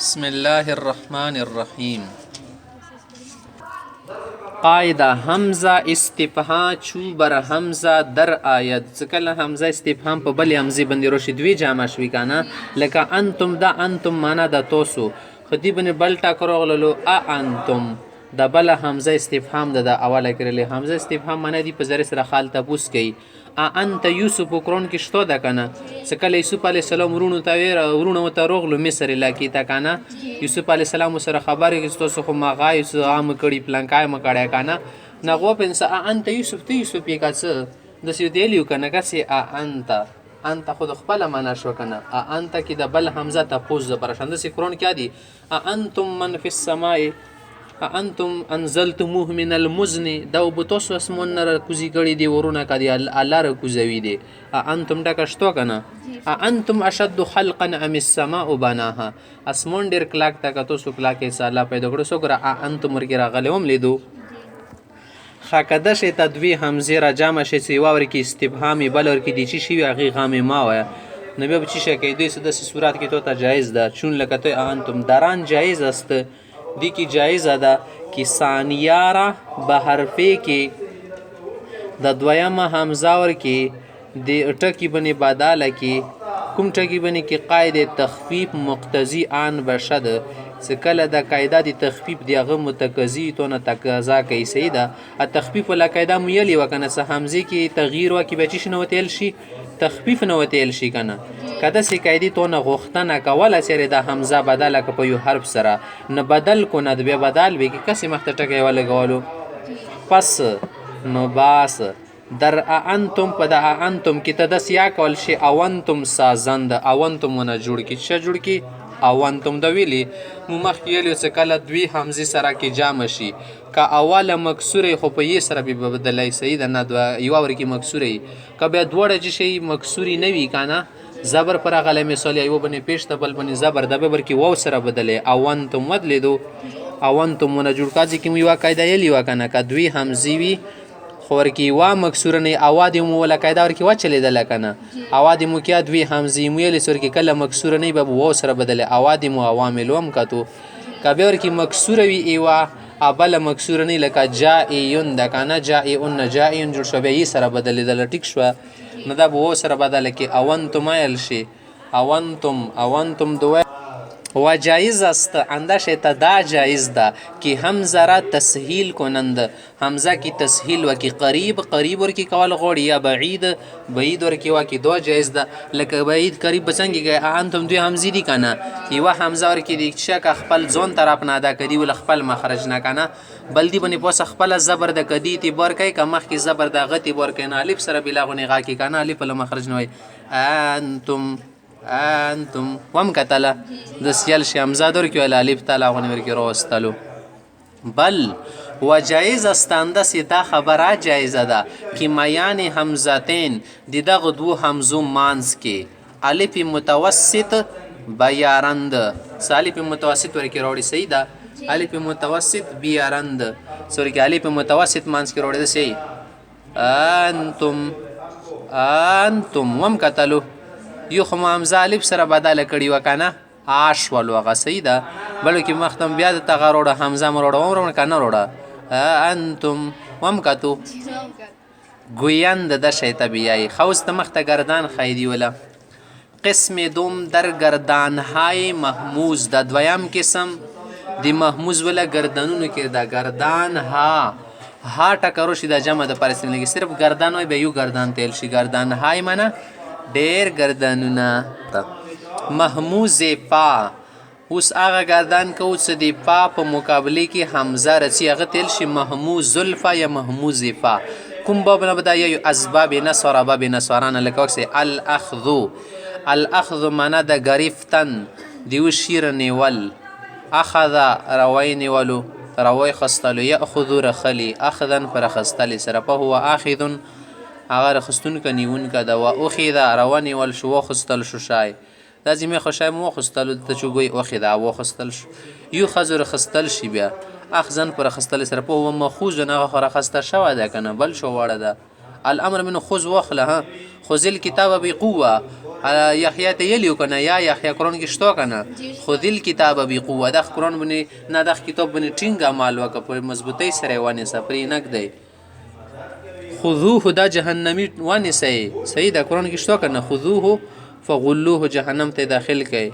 بسم الله الرحمن الرحیم. قاعده همزه استفهام چو بر همزه در آید. څه کله همزه استفهام په بلې همزې باندې راشي دوی جامع شوي که نه، لکه انتم دا انتم معنا د تاسو، خو دې باندې بل ټاک راغللو انتم د بله همزه استفهام ده د اوله کړلې همزه استفهام معنا دي په ذرې سره خال تپوس کوي. انت یوسف په قرآن کې شته ده که نه، څه کله یوسف علیه السلام ورونو ورته راغلو مصر علاقې ته که نه، یوسف علیه السلام ورسره خبرې کړي چې تاسو خو مغه یوسف عامه کړي پلانکای مه کړی که نه، نه هغه په انسان انت یوسف ته یوسف یې که څه داسې ویلی وو که نه کسې انت خو د خپله معنا شوه که نه، انت کې د بل همزه تپوس دپاره شان داسې قرآن کې دي انتم من فی السماء انتم انزلتموه من المزن، دا اوبه تاسو اسمان نه راکوزي کړي دي ورونه که دي الله راکوزوي دي. انتم ټکه شته که نه، انتم اشد خلقا ام السماء بناها، اسمان ډېر کلاک ته که تاسو کلاکې څه الله پیدا کړو څوک انتم ورکې راغلی هم لیدو. ښه که داسې ته دوې همزې را جمع شي چې یوه ورکې استفهام یې بله ورکې دي چې شي وي هغې غامې ما وایه، نو بیا به څه شی کوي دوی څه داسې صورت کې تو ته جایز ده چون لکه تو انتم دران جایز است دی کی جایزه ده که ثانیه به حرفی کې د دویمه همزه ورکې د ټکي باندې بداله کې کوم ټکي باندې کې قاعده تخفیف مقتضی آن بشد، چې کله د قاعده د تخفیف دی هغه متقاضي تو نه تقاضا کوي. صحیح ده التخفیف ولا قاعده مویلی و کنه څه همزې کې تغییر وکړي به چې نه وتیل شي تخفیف نه وتیل شي که نه، که داسې قاعدې تو نه غوښتنه کوله چېرې د حمزه بدله که په یو حرف سره نه بدل کو نه د بیا بدل وي که کسې مخته ټکی ولګولو پس نو باس در انتم په د انتم کې ته داسې یا کول شي اونتم سازند اونتم ونه جوړ کړي څه جوړ کړي اونتم د ویلي مو مخکې ویلي چې کله دوی همزې سره کې جامع شي که اوله مکسوره خو په یې سره به بدلی. صحیح ده نه یوه ورکې مکسوره که بیا دواړه چې شي مکسوري نه وي که نه زبر پر هغه مثال یوه باندې پیش ته بل باندې زبر د بیا ورکې واو سره بدلی اونتم ودلیدو اونتم ونه جوړ کا ځکه مو یوه قاعده یلي وه که نه که دوی همزې وي خو ورکې یوه مکسوره نه اوا دې مو وله قاعده ورکې وچلېدله که نه اوا دې مو کیا دوی همزې مو یلې څه ورکې کله مکسوره نه وي به واو سره بدلی اوا دې مو عوامل هم کتو که بیا ورکې مکسوره وي ایوه بله مکسوره نه لکه جائیون ده که نه جائیون جائیون جوړ شوه بیا یې سره بدلېدله ټیک شوه نو دا به واو سره بدله کې اونتم ایل شي اونتم دوی و جایز است اندش تا دا جایز ده که همزه را تسهیل کنند همزه کی تسهیل و کی قریب ورکی کول غوړي یا بعید ورکی و کی دو جایز ده لکه بعید قریب بڅنګي انتم دوی همزه دي کنه یوه همزه ورکی دي چې خپل ځون طرف نه ادا کړي ول خپل مخرج نه کنه بل دی باندې پوس خپل زبر د کدی تی بار کوي که مخ کی زبر د غتی بار کنه الف سره بلاغونه غا کی کنه الف له مخرج نه وي انتم وم کتله د سیل شي همزه در کې ول الف تعالی غونې ورکې راوستلو بل و جایز استانده سی دا خبره جایزه ده که میان همزتین د دغه دو همزو مانز کې الف متوسط بیارند الف متوسط ورکې راوړي. صحیح ده الف متوسط بیارند سوري کې الف متوسط مانز کې راوړي ده. صحیح انتم وم کتلو یو خو همزه الف سره بدله کړي وه که نه شولو هغه. صحیح ده بلو کې مختم بیا د تغه روړه همزه مه روړه وم که نه روړه انتم وم کتو گویند د شی ته بیایي خوست مخته گردان خیدی وله قسم دوم در گردانهای محموز د دویم قسم د محموز وله گردنونو کې د گردان ها ټکرو شي د جمع د پاره استعمال صرف گردان وای به یو گردان تیل شي گردان های منه ډیر گردنونه محموز پا اوس هغه گردان که اوس د پا په مقابله کې حمزه رسی هغه تیل شي محموز الفا یا محموز پا کوم باب نه بدا یا اسباب نصر باب نصرانه لکه وکسه الاخذ معنا د گرفتن دیو شیر نیول اخذ روی نیولو روی خستلو یاخذ رخلی اخذن پر خستل سره په هو اخذ هغه رخصتون که نیون که ده و اخیده روانی ول شو وخستل شو شای دا زمې خو شای مو وخستلو ته چې ګوی اخیده وخستل شو یو خزو رخصتل شي بیا اخذن پر خستل سره په و مخوز نه خو رخصته شوه ده که نه بل شو واړه ده الامر من خذ واخله خذ الکتاب بقوه یحیی ته یلیو کنه یا یحیی قرآن کې شته کنه خذ الکتاب بقوه د قرآن باندې نه د کتاب باندې ټینګه مال وکه په مضبوطی سره ونیسه پرې نک دی خذوه دا جهنمی ونیسه صحیح د قرآن کې شته کنه خذوه فغلوه جهنم ته داخل کړي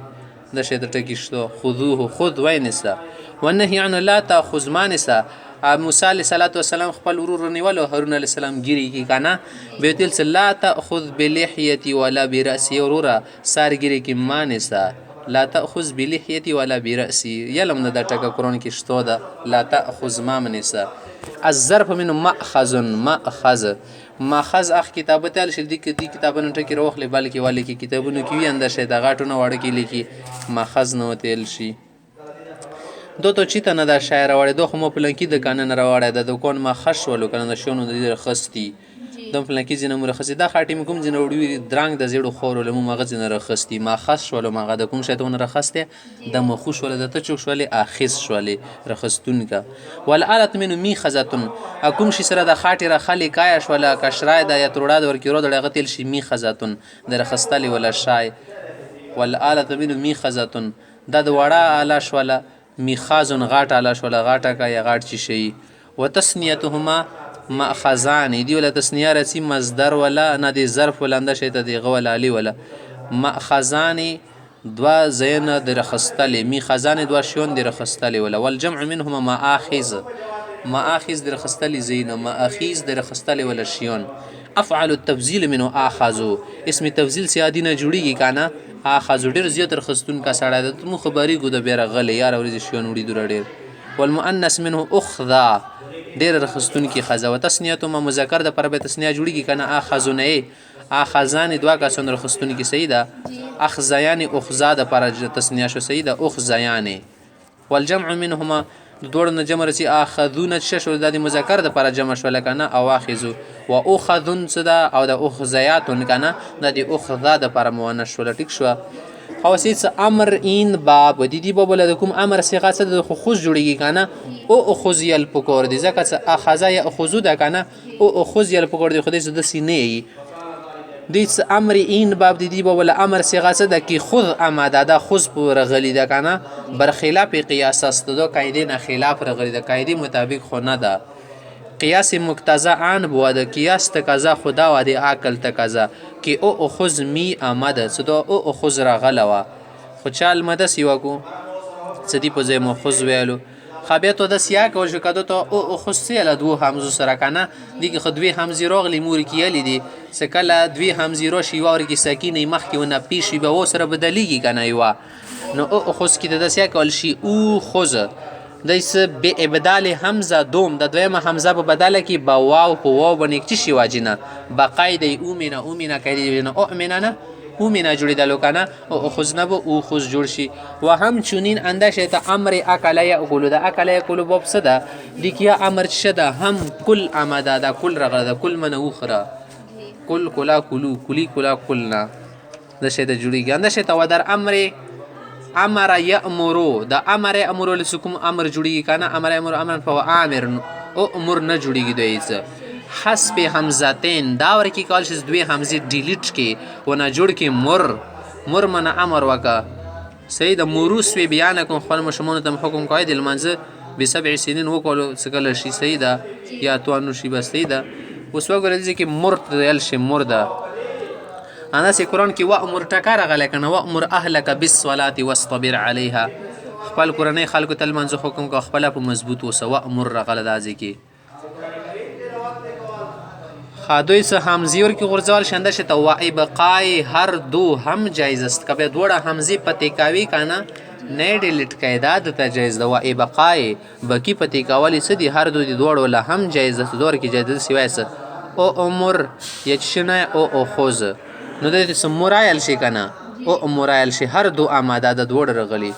د شه د ټکی شته خذوه خذ ونیسه ونهی عن لا تاخذ مانسه موسی علیه السلام خپل ورور نیولو هارون علیه السلام ګیری کی کنه به تل لا تاخذ بلحیتی ولا برأسی ورورا سارګری کی مانسه لا تاخذ بلحیتی ولا برأسی یلم نه د ټکه قرآن کې شته ده لا تاخذ ما منسه الظرف من ماخذ ماخذ اخ کتابه تل شل دي کتابونه ټکی روخلې بلکې والی کې کتابونه کې وي اندر شه د غاټونه وړ کې لیکي ماخذ نو تل شي دو تو چیتا نه دا شاعر وړه دو خو مو پلنکی د کانن راوړه د کون ما خش ولو کنه شونو د رخصتي دم پلنکی جن مو رخصتي دا خاطی کوم جن وړي درنګ د زیړو خور له مو مغه جن رخصتي ما خش ولو مغه د کوم شیتون رخصته د مو خوش ول د ته چوک شولې اخیس شولې رخصتون کا والالت من می خزتون اكم شي سره د خاطی را خلی کایش ولا کشرای د یتروډا د ورکیرو د غتل شي می خزتون د رخصتلی ولا شای والالت من می خزتون د وړه اله شولا میخازن غاټ اله شولا غاټه کا یا غاټ چی شي وتسنیتهما ماخذان دی ولا تسنیه رسی مصدر ولا نه دی ظرف ولنده شي ته دی غول علی ولا ماخذان دوا زین د رخصتل میخازان دوا شون دی رخصتل ولا والجمع منهما ماخذ د رخصتل زین ماخذ د رخصتل ولا شیون افعل التبذيل منه اخذو اسم تبذيل سیادینه جوړیږي کنه اخذ ډیر زیات رخصتون کا سړی د مو خبري ګو د بیره غل یار ورې شون وړي دور ډیر والمؤنث منه اخذا ډیر رخصتون کی خذا وتسنیه ما مذکر د پر به تسنیه جوړیږي کنه اخذونه اخذان دوا کا سن رخصتون کی سیدا اخذیان اخذا د پر تسنیه شو سیدا اخذیان والجمع منهما دوړ نه جمع رسی اخذون شش د مذکر د پر جمع شول کنه او اخذو واخذن صدا او د اخذیات کنه د اخذا د پر مؤنث شول ټیک شو خاصیت امر این باب د دې باب له کوم امر صيغه څه د خصوص جوړیږي کنه او اخذیل پکور دي ځکه څه اخذا یا اخذو ده کنه او اخذیل پکور دي خدای څه د سینې دیس امر این باب دی باب ول امر صيغه څه د کی خذ اماده د خذ پر غلی ده کنه برخلاف قیاس است دو قاعده نه خلاف رغلی ده قاعده مطابق خو نه ده قیاس مقتضا ان بو د قیاس تقاضا خدا و د عقل تقاضا کی او خذ می اماده څه دو او خذ رغلوا خو چال مده سیوا کو څه دی په ځای مو خذ ویلو خابیتو د سیاق او شکدو ته او خصيله دو همزو سره کنه دیگه خدوی همزی راغلی مور کیلی دی سکله دوی همزی را شیوار کی سکینه مخ کی ونه پیشی به و سره بدلیږي کنه یوا نو او خص کی د سیاق ول شی او خذ دیس به ابدال حمزه دوم د دویمه حمزه په بدله کی با واو په واو باندې چی شی واجنه بقاید اومنه کیدی نه اومنه اومنه جوړیدلو کنه او خذنه او خذ جوړ شي و هم چونین اندشه ته امر اکل یاکل د اکل یاکل بوب صدا دیکیا امر شده هم کل امدا د کل رغله د کل من اخرى کل کلا کلو کلی کلا کلنا د شه د جوړیږي اندشه ته ودر امر یامرو د امر امرو لسکم امر جوړیږي کنه امر امرن فهو امر او امر نه جوړیږي دویڅ حسب حمزتين دا ورکی کال شز دوی حمزه ډیلیټ کی ونه جوړ کی مر من امر وکا سید موروس وی بیان کوم خپل مشمون تم حکم قائد المنزه بسبع سنين وکولو سکل شي سیدا یا توانو شي بس سیدا اوس وګورئ چې مرد ال شي مردا انا سي قران کې وامر ټکار غل کنه وامر اهلك بالصلاه واصطبر عليها خپل قرانه خلکو تل منځ حکم کو خپل په مضبوط وسو وامر غل دازي کې خادوی سه همزی ور کی غرزوال شنده شته و ابقای هر دو هم جایز است کبه دوړه همزی پتی کاوی کنه نه ډیلیټ کیدا د تجایز د و ابقای بکی پتی کاولی سدي هر دو دی دوړو له هم جایز است دور کی جایز سیوایس او عمر یچنه او خوز نو د سمورایل شي کنه او عمرایل شي هر دو آماده د دوړ رغلی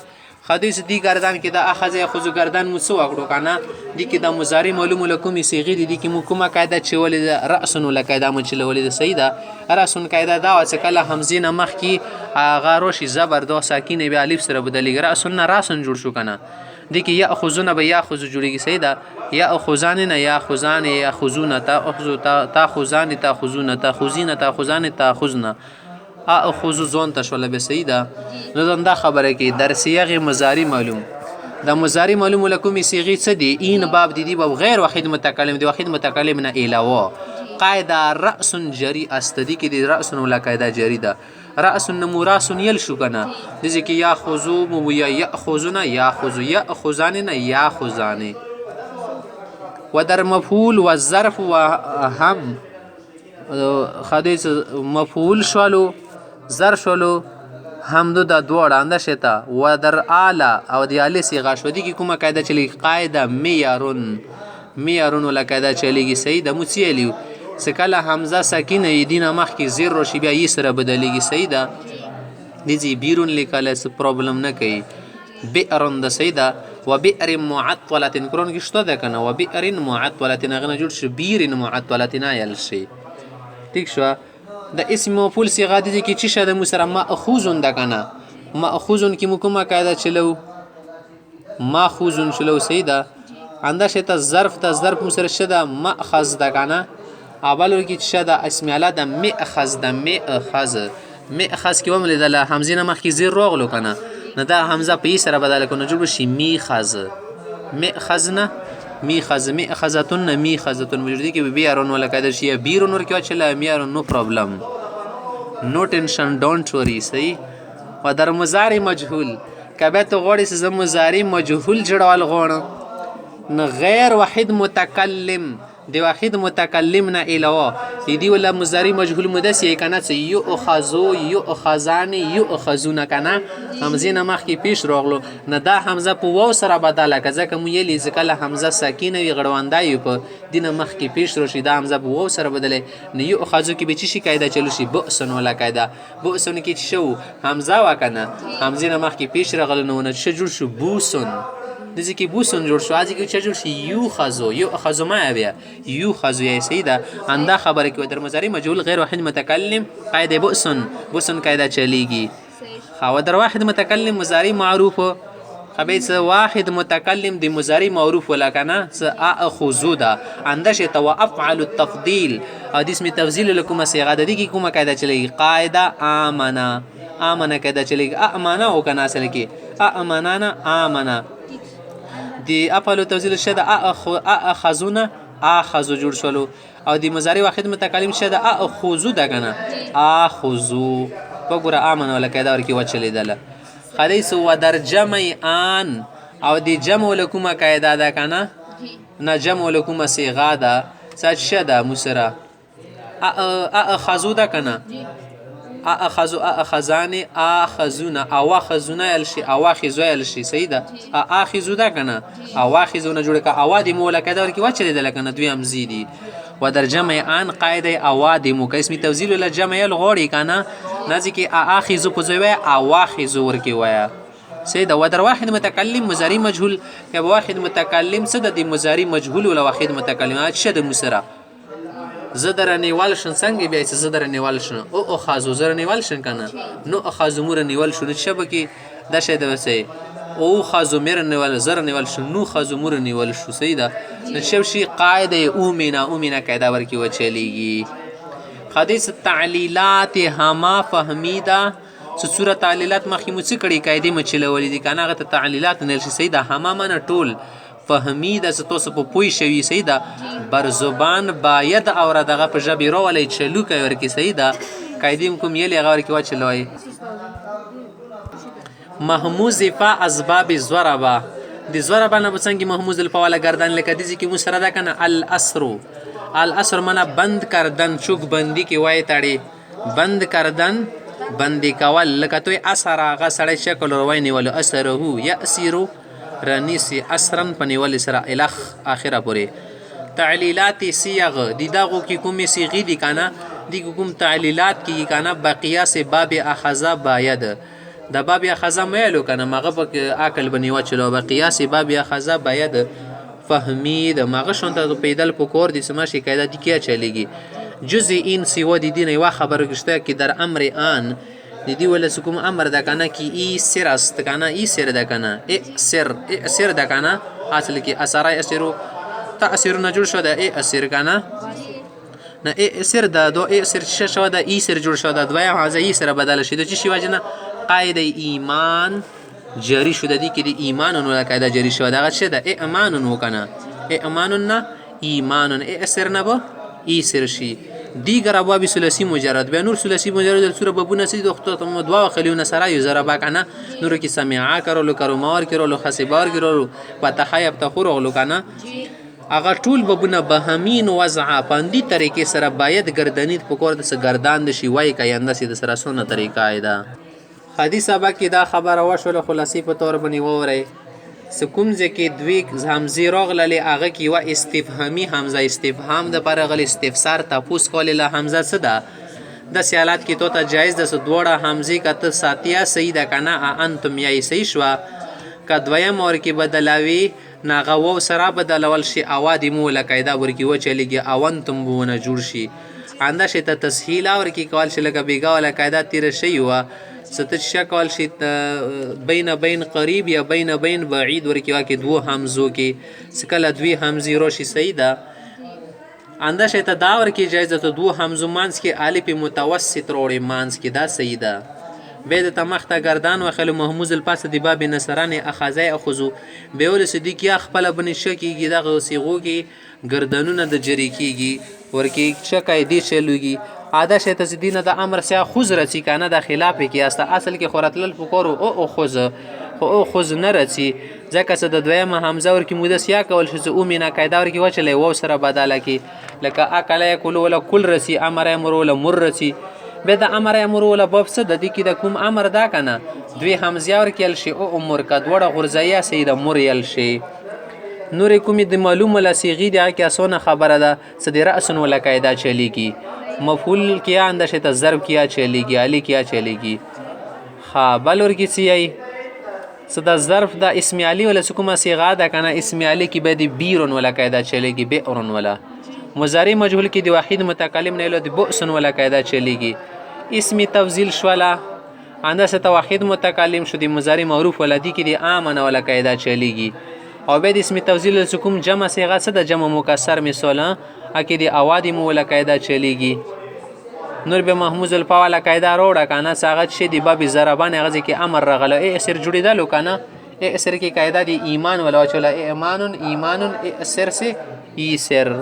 حدیث دی گردان کې د اخذ خذ گردان مو سو وکړو کنه دی کې د مضارع معلوم لکم صيغه دی کې مو کومه قاعده چولې راسن لقاعده مو چولې سیده راسن قاعده دا چې کله حمزه مخ کې غاروش زبر دو ساکینه به الف سره بدلیږي راسن جوړ شو کنه دی کې یاخذون به یاخذ جوړیږي سیده یاخذان نه یاخذان یاخذون تاخذ تاخذان تاخذون تاخذین تاخذان تاخذنا اخذ ځون ته شوله به صحیح ده. نو دا خبره کې در صيغ مضارع معلوم دا مضارع معلوم لکوم صيغه څه دي این باب دي باب غیر واحد متکلم دی واحد متکلم نه علاوه قاعده رأس جری استدی کې دی رأس ولا قاعده جری ده رأس نموراس یل شو کنه دځ کې یا خذو مو یا یاخذون یاخذ یاخذان نه یاخذان و در مفعول و ظرف و هم خدای مفعول شولو ظرف شولو حمدو دا دوړه انده شتا و در اعلی او دی الی صيغه شو دي کی کومه قاعده چلی قاعده معیارون ولا قاعده چلیږي صحیح د موسیلیو سکله حمزه ساکنه دینه مخ کی زیر روشی بیا یې سره بدلیږي صحیح ده دځي بیرون لیکل څه پرابلم نه کوي بئرن د صحیح ده و بئر معطله قرآن کې شته ده کنه و بئر معطله غنه جوړ شي بیر معطله نه یل شي ٹھیک شو د اسم مفعول صيغه دي کې چې شاده مسره ماخوذون ده کنه ماخوذون کې مکمه قاعده چلو ماخوذون چلو صحیح ده انده شته ظرف مسره شده ماخذ ده کنه اول کې شده اسم اعلی ده ماخذ ده ماخذ کې ومل ده حمزه نه مخ کې زیر راغلو کنه نه دا حمزه په سره بدل کنه جوړ شي میخذ ماخذنا میخذتون موجودی کې بیارون ولا قاعده شي بیرون ور کې چلا میارون نو پرابلم نو ټینشن ډونټ وری صحیح و در مضارع مجهول کبه ته غوړي ز مضارع مجهول جوړول غوړ نه غیر واحد متکلم دی واحد متکلم نه علاوه دی ولا مضارع مجهول مدسی کنه یؤخذو یؤخذان یؤخذون کنه حمزه نه مخ کې پیش راغلو نه دا حمزه په واو سره بدله کځه کوم یلی ځکه حمزه ساکنه وی غړوندای په دینه مخ کې پیش راشي دا حمزه په واو سره بدله نه یؤخذو کې به چی قاعده چلو شي بؤسن ولا قاعده بؤسن کې شو حمزه وکنه حمزه نه مخ کې پیش راغلو نه جوړ شو بوسن دځ کې بوسن جوړ شو اځ کې چې جوړ شي یو خذو ما بیا یو خذو یې سیده انده خبره کې در مضارع مجهول غیر واحد متکلم قاعده بوسن قاعده چلیږي خو در واحد متکلم مضارع معروف خبيث واحد متکلم دی مضارع معروف ولا کنه اخذو ده انده شه تو افعل التفضيل او د اسم تفضیل لكم صيغه د دې کې کومه قاعده چلیږي قاعده امنه قاعده چلیږي امنه او کنه اصل کې امنه دی افعل توزیل شده اخذون اخذو جوړ شولو او دی مضارع واحد متکلم شده اخذو ده کنه اخذو وګوره امن ولا قاعده ورکی وچلیدله خلیص و در جمع ان او دی جمع لکومه قاعده ده کنه نه جمع لکومه صيغه ده څه شده مسره اخذو ده کنه اخذو اخذان اخذون اواخذون الشي اواخذو الشي سیده اخذو ده کنه اواخذون جوړه کا اوادی مولا کده ورکی واچلې ده کنه دوی هم زیدي و در جمع ان قاعده اوادی مو اسم توزیل له جمع الغوړي کنه نازکی اخذو پزوی اواخذو ورکی وایا سیده و در واحد متکلم مضارع مجهول که واحد متکلم صد دی مضارع مجهول ولا واحد متکلم شد مسره زدر نیوال شن څنګه بیا چې زدر نیوال شن او خازو زر نیوال شن کنه نو خازو مور نیوال شنو شبکی د شه د وسه او خازو مر نیوال زر نیوال شن نو خازو مور نیوال شو سیدا شب شي قاعده اومینا قاعده ورکی و چلیږي حدیث تعلیلات هما فهمیدا صورت تعلیلات مخې مو څه کړي قاعده مچلولې دي کنه غته تعلیلات نه شي سیدا هما من ټول فهمی د ستوس په پوي شوی سیدا بر زبان باید اور دغه په ژبې راولې چلو کوي ورکی سیدا قاعده کوم یلی غور کې واچلوي محموز فا اسباب زوربا د زوربا نه بڅنګ محموز الفواله گردن لکه دي چې مسره ده کنه الاسر منا بند کردن چوک بندي کې وای تړي بند کردن بندي کول لکه توي اثر هغه سړی شکل روي نیول اثره ياسيرو رنیسی اسرن پنیول سره الخ اخره پوری تعلیلات صيغ دي دغه کی کومه صيغه دي کنه دي کوم تعلیلات کی کنه بقیاس باب اخذا باید د باب اخذا مېلو کنه مغه په عقل بنیوا چلو بقیاس باب اخذا باید فهمی د مغه شونته پیدل پکور دي سما شي قاعده دي کیا چلیږي جزء ان سیو دي دي نه وا خبر گشته کی در امر ان دی ولا سکوم امر ده کنه کی ای سر است کنه ای سر ده کنه ای سر ده کنه اصل کی اثر اسرو تاثیر نه جوړ شو ده ای اثر کنه نه اعسر د دو اعسر څه شو د ایسر جوړ شو د دویم همزه ای سره بدله شي د چی شي وجه نه قاعده ایمان جاری شو د دې کې د ایمان نو قاعده جاری شو دغه څه د ایمان نو کنه ایمان نه ایمان اعسر نه به ایسر شي دیگر ابواب ثلاثی مجرد به نور ثلاثی مجرد سوره بابونه سید وخت تم دوا خلیون سرا یزرا باکنه نور کی سمعا کرو کرو مار کرو خسبار کرو فتحای ابتخور لو کنه اغه ټول بابونه بهمین وضع پاندی طریقې سره باید گردنیت پکور د گردان د شی وای کاینده سید سره سونه طریقه ایدا حدیث ابا کې دا خبره وشول خلاصي په تور بنی وره سکوم ځکه دوی همزه راغله هغه کې وا استفهامی همزه استفهام د پر غل استفسار تاسو کول له همزه څه ده د سیالات کې تو ته جایز د دوړه همزه کته ساتیا صحیح ده کنه انتم یای صحیح شو ک دویم اور کې بدلاوی ناغه و سره بدلول شي اوادی مو له قاعده ورکی و چلیږي اونتم بونه جوړ شي انده شته تسهیل اور کې کول شي لکه بیګا ولا قاعده تیر شي و ست شکل شي بین قریب یا بین بعید ورکی واکه دو همزو کې سکله دوی همزی روشي صحیح ده انده شته دا ورکی جایزه ته دو همزو مانس کې الف متوسط روړي مانس کې دا صحیح ده بيد تمخته گردان و خل محموز الپاس دی باب نصران اخذای اخذو بیول صدیق یا خپل بن شکیږي دغه سیغو کې گردنونه د جری کیږي ورکی شکای دی چلوږي عاده شته زدینه د امر سیا خوز رسی کنه د خلاف کې است اصل کې خورتل فکر او خوز او خوز نه رسی ځکه چې د دویمه حمزه ورکی موده سیا کول شو او مینا قاعده ورکی وچلې و سره بداله کې لکه اکل کول ولا کل رسی امر امر ولا مر رسی به د امر امر ولا باب څه د دې کې د کوم امر دا کنه دوی همزه ور کېل شي او عمر کا دوړه غرزیا سید مر یل شي نور کومې د معلومه لسیغي دی کې اسونه خبره ده صدر رأس ولا قاعده چلیږي مفعول کیا اند شته ضرب کیا چلیږي علی کیا چلیږي ها بلور کی سی صدا ظرف دا اسم علی ولا سکوما صيغه ده کنه اسم علی کی به دی بیرون ولا قاعده چلیږي بیرون ولا مضارع مجهول کی دی واحد متکلم نه له دی بؤسن ولا قاعده چلیږي اسم تفضیل شولا انده ست واحد متکلم شو دی مضارع معروف ولا دی کی دی امن ولا قاعده چلیږي او به اسم تفضیل سکوم جمع صيغه صد جمع مکسر مثلا اکی دی اوادم ولا قاعده چلیږي نور به محمود الفا ولا قاعده روړه کنه ساغت شه دی باب ضربان غزي کې امر رغله ای سر جوړیدلو کنه ای سر کې قاعده دی ایمان ولا چلا ایمان ایمان ای سر سے ای سر